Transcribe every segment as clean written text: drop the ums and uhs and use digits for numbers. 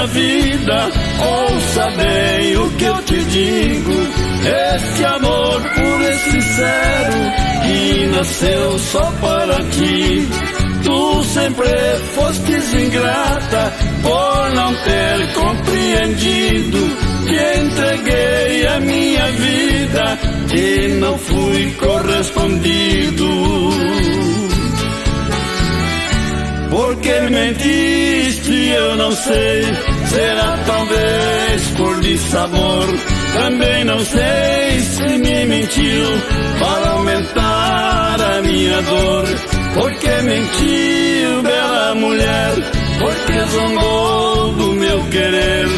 minha vida, ouça bem o que eu te digo. Este amor puro e sincero que nasceu só para ti. Tu sempre fostes ingrata por não ter compreendido que entreguei a minha vida e não fui correspondido. Porque mentiste, eu não sei. Será talvez por dissabor. Também não sei se me mentiu para aumentar a minha dor. Porque mentiu, bela mulher, porque zombou do meu querer.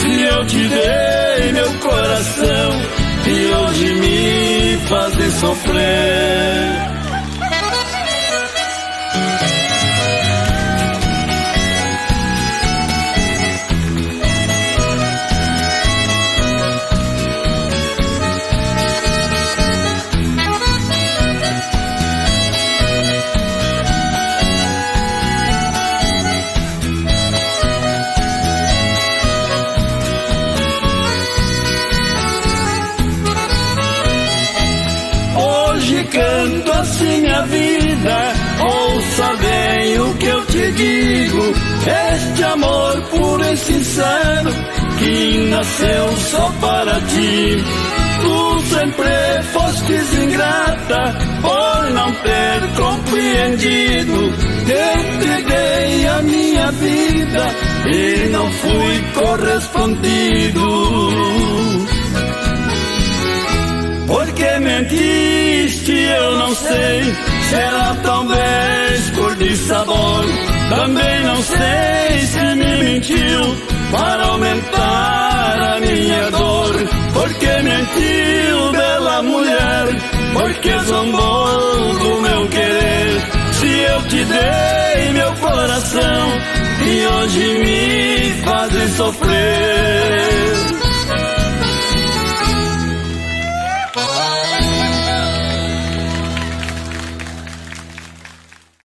Se eu te dei meu coração e hoje me fazes sofrer. Canto assim a vida, ouça bem o que eu te digo. Este amor puro e sincero que nasceu só para ti. Tu sempre fostes ingrata por não ter compreendido. Te entreguei a minha vida e não fui correspondido. Porque mentiste, eu não sei. Será talvez por dissabor. Também não sei se me mentiu para aumentar a minha dor. Porque mentiu, bela mulher, porque zombou do meu querer. Se eu te dei meu coração e hoje me fazes sofrer.